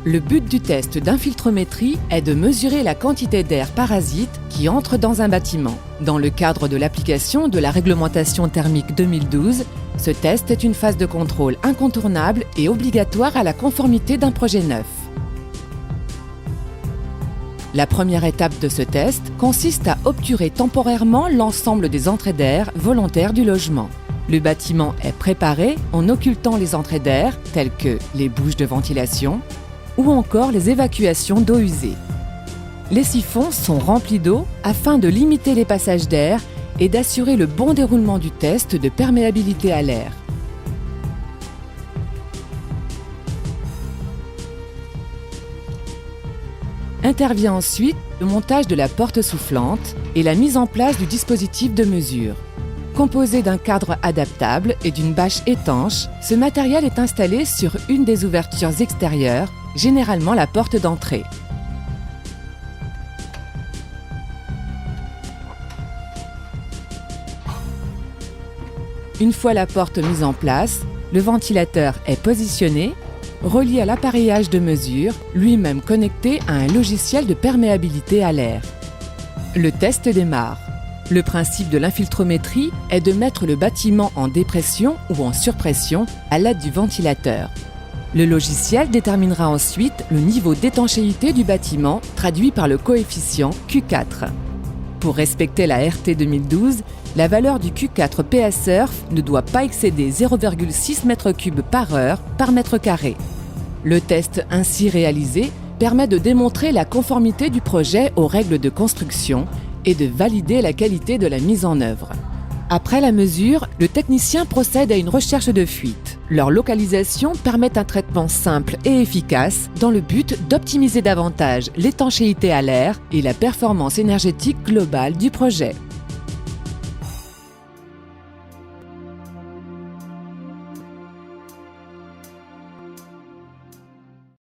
Le but du test d'infiltrométrie est de mesurer la quantité d'air parasite qui entre dans un bâtiment. Dans le cadre de l'application de la réglementation thermique 2012, ce test est une phase de contrôle incontournable et obligatoire à la conformité d'un projet neuf. La première étape de ce test consiste à obturer temporairement l'ensemble des entrées d'air volontaires du logement. Le bâtiment est préparé en occultant les entrées d'air, telles que les bouches de ventilation, ou encore les évacuations d'eau usée. Les siphons sont remplis d'eau afin de limiter les passages d'air et d'assurer le bon déroulement du test de perméabilité à l'air. Intervient ensuite le montage de la porte soufflante et la mise en place du dispositif de mesure. Composé d'un cadre adaptable et d'une bâche étanche, ce matériel est installé sur une des ouvertures extérieures, généralement la porte d'entrée. Une fois la porte mise en place, le ventilateur est positionné, relié à l'appareillage de mesure, lui-même connecté à un logiciel de perméabilité à l'air. Le test démarre. Le principe de l'infiltrométrie est de mettre le bâtiment en dépression ou en surpression à l'aide du ventilateur. Le logiciel déterminera ensuite le niveau d'étanchéité du bâtiment, traduit par le coefficient Q4. Pour respecter la RT 2012, la valeur du Q4 PSURF ne doit pas excéder 0,6 m3 par heure par mètre carré. Le test ainsi réalisé permet de démontrer la conformité du projet aux règles de construction et de valider la qualité de la mise en œuvre. Après la mesure, le technicien procède à une recherche de fuite. Leur localisation permet un traitement simple et efficace dans le but d'optimiser davantage l'étanchéité à l'air et la performance énergétique globale du projet.